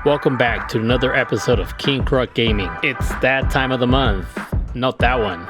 Welcome back to another episode of King Kruk Gaming. It's that time of the month. Not that one.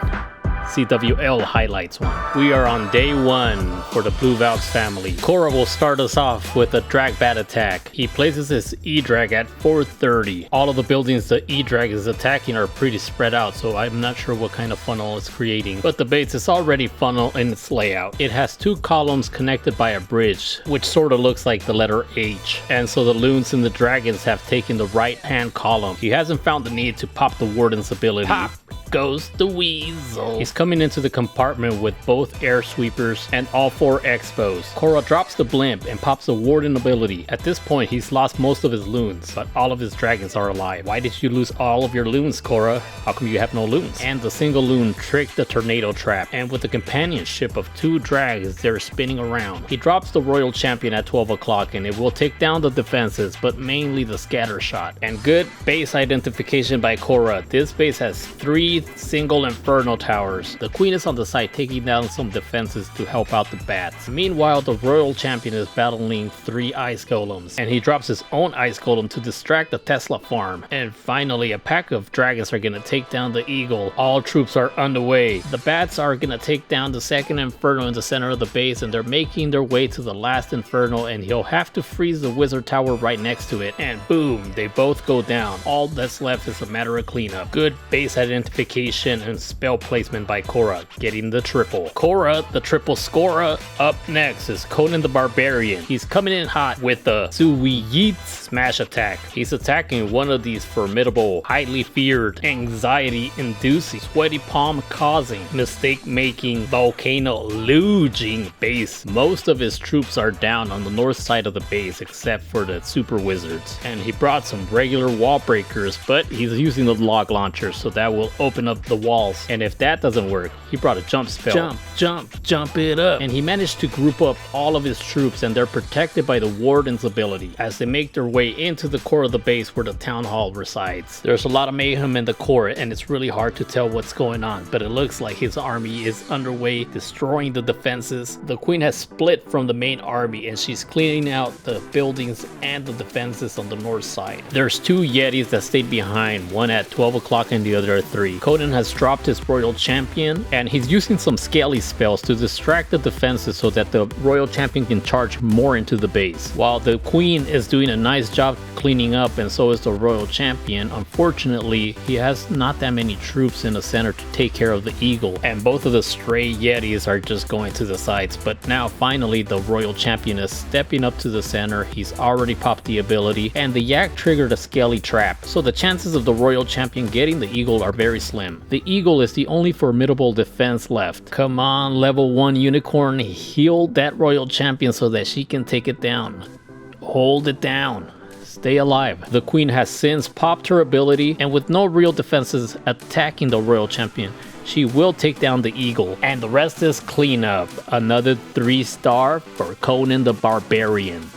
CWL highlights one. We are on day one for the Blue Valks family. Korra will start us off with a drag bat attack. He places his Edrag at 430. All of the buildings the Edrag is attacking are pretty spread out, so I'm not sure what kind of funnel it's creating. But the base is already funnel in its layout. It has two columns connected by a bridge, which sort of looks like the letter H. And so the loons and the dragons have taken the right hand column. He hasn't found the need to pop the warden's ability. Pop goes the weasel. He's coming into the compartment with both air sweepers and all four expos. Korra drops the blimp and pops the warden ability. At this point, he's lost most of his loons, but all of his dragons are alive. Why did you lose all of your loons, Korra? How come you have no loons? And the single loon tricked the tornado trap, and with the companionship of two drags, they're spinning around. He drops the royal champion at 12 o'clock and it will take down the defenses, but mainly the scatter shot. And good base identification by Korra. This base has 3 single inferno towers. The queen is on the side taking down some defenses to help out the bats. Meanwhile, the royal champion is battling 3 ice golems, and he drops his own ice golem to distract the Tesla farm. And finally, a pack of dragons are gonna take down the eagle. All troops are underway. The bats are gonna take down the second inferno in the center of the base, and they're making their way to the last inferno, and he'll have to freeze the wizard tower right next to it. And boom, they both go down. All that's left is a matter of cleanup. Good base identification and spell placement by Korra, getting the triple. Korra, the triple scorer. Up next is Conan the Barbarian. He's coming in hot with the Suiyit smash attack. He's attacking one of these formidable, highly feared, anxiety-inducing, sweaty palm-causing, mistake-making, volcano-luging base. Most of his troops are down on the north side of the base except for the super wizards. And he brought some regular wall breakers, but he's using the log launcher, so that will open up the walls. And if that doesn't work, he brought a jump spell. Jump it up. And he managed to group up all of his troops, and they're protected by the warden's ability as they make their way into the core of the base where the town hall resides. There's a lot of mayhem in the core, and it's really hard to tell what's going on, but it looks like his army is underway, destroying the defenses. The queen has split from the main army, and she's cleaning out the buildings and the defenses on the north side. There's 2 yetis that stayed behind, one at 12 o'clock and the other at 3. Conan has dropped his royal champion, and he's using some scaly spells to distract the defenses so that the royal champion can charge more into the base. While the queen is doing a nice job cleaning up, and so is the royal champion, unfortunately he has not that many troops in the center to take care of the eagle, and both of the stray yetis are just going to the sides. But now finally the royal champion is stepping up to the center. He's already popped the ability, and the yak triggered a scaly trap, so the chances of the royal champion getting the eagle are very slim. The eagle is the only formidable defense left. Come on, level 1 unicorn, heal that royal champion so that she can take it down. Hold it down. Stay alive. The queen has since popped her ability, and with no real defenses attacking the royal champion, she will take down the eagle, and the rest is cleanup. Another 3-star for Conan the Barbarian.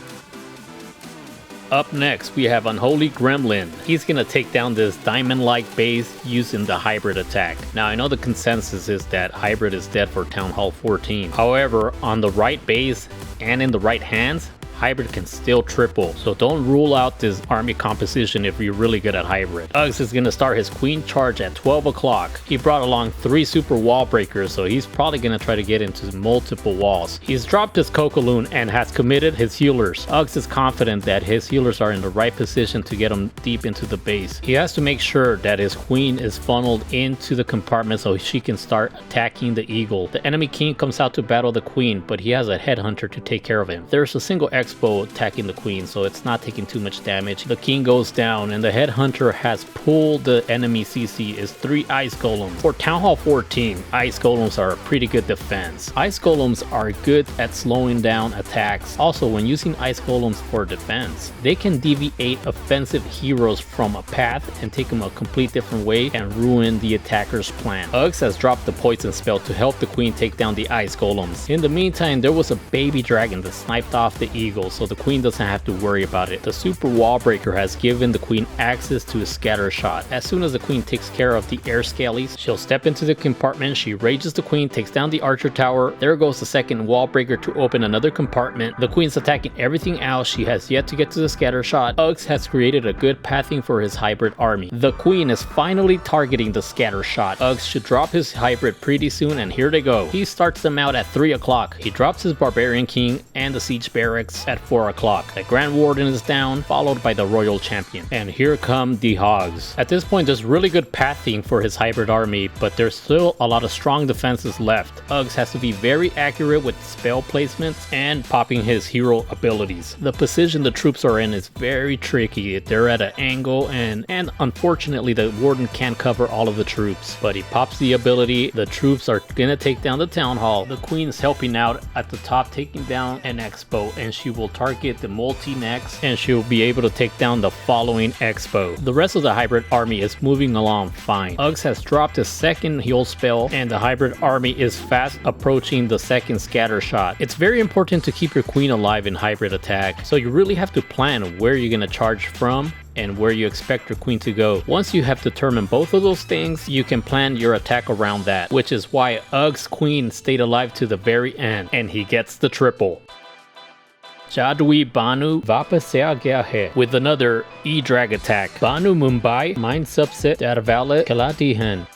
Up next, we have Unholy Gremlin. He's gonna take down this diamond-like base using the hybrid attack. Now, I know the consensus is that hybrid is dead for Town Hall 14. However, on the right base and in the right hands, hybrid can still triple, so don't rule out this army composition if you're really good at hybrid. Uggs is gonna start his queen charge at 12 o'clock. He brought along 3 super wall breakers, so he's probably gonna try to get into multiple walls. He's dropped his Kokoloon and has committed his healers. Uggs is confident that his healers are in the right position to get him deep into the base. He has to make sure that his queen is funneled into the compartment so she can start attacking the eagle. The enemy king comes out to battle the queen, but he has a headhunter to take care of him. There's a single expo attacking the queen, so it's not taking too much damage. The king goes down, and the headhunter has pulled the enemy CC is 3 ice golems. For Town Hall 14, ice golems are a pretty good defense. Ice golems are good at slowing down attacks. Also, when using ice golems for defense, they can deviate offensive heroes from a path and take them a complete different way and ruin the attacker's plan. Uggs has dropped the poison spell to help the queen take down the ice golems. In the meantime, there was a baby dragon that sniped off the eagle. angle, so the queen doesn't have to worry about it. The super wall breaker has given the queen access to a scatter shot. As soon as the queen takes care of the air skellies, she'll step into the compartment, she rages the queen, takes down the archer tower. There goes the second wall breaker to open another compartment. The queen's attacking everything else. She has yet to get to the scatter shot. Uggs has created a good pathing for his hybrid army. The queen is finally targeting the scatter shot. Uggs should drop his hybrid pretty soon, and here they go. He starts them out at 3 o'clock. He drops his barbarian king and the siege barracks at 4 o'clock. The grand warden is down, followed by the royal champion. And here come the hogs. At this point, there's really good pathing for his hybrid army, but there's still a lot of strong defenses left. Uggs has to be very accurate with spell placements and popping his hero abilities. The position the troops are in is very tricky. They're at an angle, and unfortunately the warden can't cover all of the troops, but he pops the ability. The troops are gonna take down the town hall. The queen is helping out at the top, taking down an expo, and she will target the multi next, and she'll be able to take down the following expo. The rest of the hybrid army is moving along fine. Uggs has dropped his second heal spell, and the hybrid army is fast approaching the second scatter shot. It's very important to keep your queen alive in hybrid attack, so you really have to plan where you're gonna charge from and where you expect your queen to go. Once you have determined both of those things, you can plan your attack around that, which is why Ugg's queen stayed alive to the very end, and he gets the triple. Jadwi Banu Vapasea Gahe with another Edrag attack. Banu Mumbai Mind Subset Darvalet Kalatihan.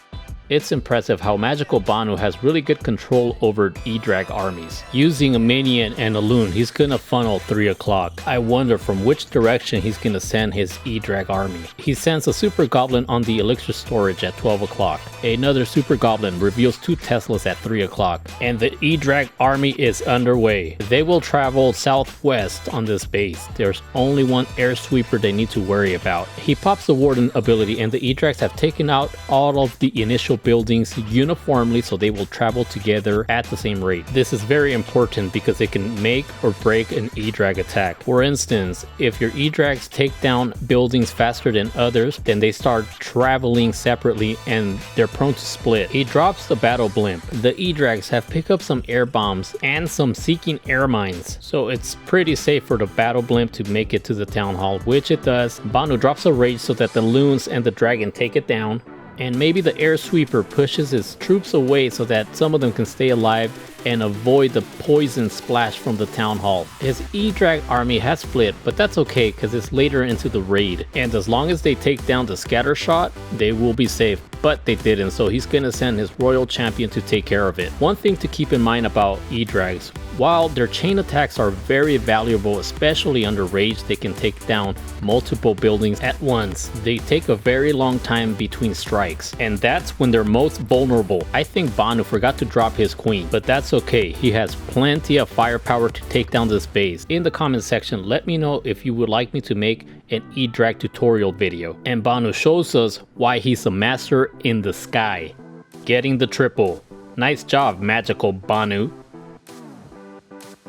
It's impressive how Magical Banu has really good control over Edrag armies. Using a minion and a loon, he's gonna funnel 3 o'clock. I wonder from which direction he's gonna send his Edrag army. He sends a super goblin on the elixir storage at 12 o'clock. Another super goblin reveals 2 Teslas at 3 o'clock. And the Edrag army is underway. They will travel southwest on this base. There's only one air sweeper they need to worry about. He pops the warden ability, and the Edrags have taken out all of the initial buildings uniformly, so they will travel together at the same rate. This is very important because it can make or break an Edrag attack. For instance, if your Edrags take down buildings faster than others, then they start traveling separately and they're prone to split. He drops the battle blimp. The Edrags have picked up some air bombs and some seeking air mines, so it's pretty safe for the battle blimp to make it to the town hall, which it does. Banu drops a rage so that the loons and the dragon take it down. And maybe the air sweeper pushes his troops away so that some of them can stay alive and avoid the poison splash from the town hall. His Edrag army has split, but that's okay because it's later into the raid. And as long as they take down the scatter shot, they will be safe. But they didn't, so he's gonna send his royal champion to take care of it. One thing to keep in mind about Edrags, while their chain attacks are very valuable, especially under rage, they can take down multiple buildings at once. They take a very long time between strikes, and that's when they're most vulnerable. I think Banu forgot to drop his queen, but that's okay. He has plenty of firepower to take down this base. In the comment section, let me know if you would like me to make an Edrag tutorial video. And Banu shows us why he's a master in the sky, getting the triple. Nice job, Magical Banu.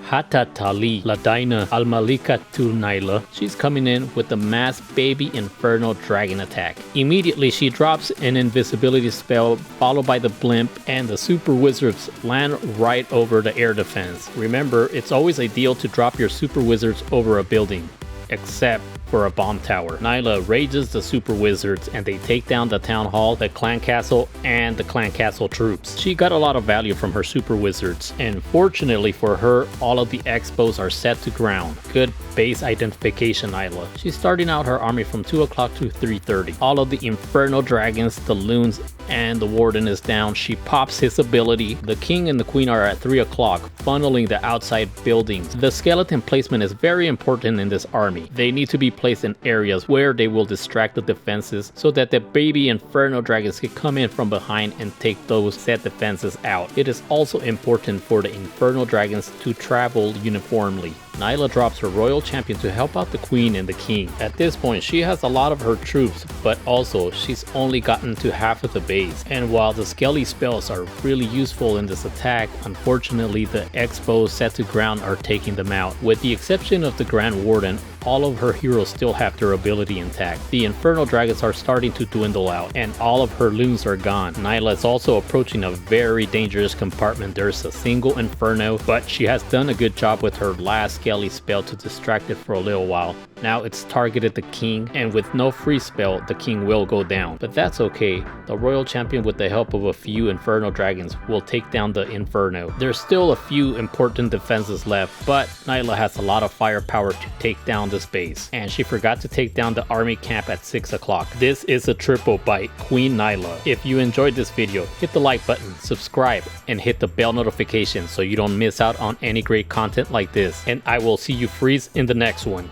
Hatatali Ladaina Almalika to Nyla. She's coming in with the mass baby inferno dragon attack. Immediately she drops an invisibility spell followed by the blimp, and the super wizards land right over the air defense. Remember, it's always ideal to drop your super wizards over a building, except for a bomb tower. Nyla rages the super wizards and they take down the town hall, the clan castle, and the clan castle troops. She got a lot of value from her super wizards, and fortunately for her, all of the expos are set to ground. Good base identification, Nyla. She's starting out her army from 2 o'clock to 3:30. All of the inferno dragons, the loons, and the warden is down. She pops his ability. The king and the queen are at 3 o'clock, funneling the outside buildings. The skeleton placement is very important in this army. They need to be placed in areas where they will distract the defenses so that the baby inferno dragons can come in from behind and take those set defenses out. It is also important for the inferno dragons to travel uniformly. Nyla drops her royal champion to help out the queen and the king. At this point, she has a lot of her troops, but also she's only gotten to half of the base. And while the skelly spells are really useful in this attack, unfortunately the expos set to ground are taking them out. With the exception of the Grand Warden, all of her heroes still have their ability intact. The Inferno Dragons are starting to dwindle out, and all of her loons are gone. Nyla is also approaching a very dangerous compartment. There's a single Inferno, but she has done a good job with her last Skelly spell to distract it for a little while. Now it's targeted the king, and with no free spell, the king will go down. But that's okay. The royal champion, with the help of a few Inferno Dragons, will take down the Inferno. There's still a few important defenses left, but Nyla has a lot of firepower to take down this base. And she forgot to take down the army camp at 6 o'clock. This is a triple bite, Queen Nyla. If you enjoyed this video, hit the like button, subscribe, and hit the bell notification so you don't miss out on any great content like this. And I will see you freeze in the next one.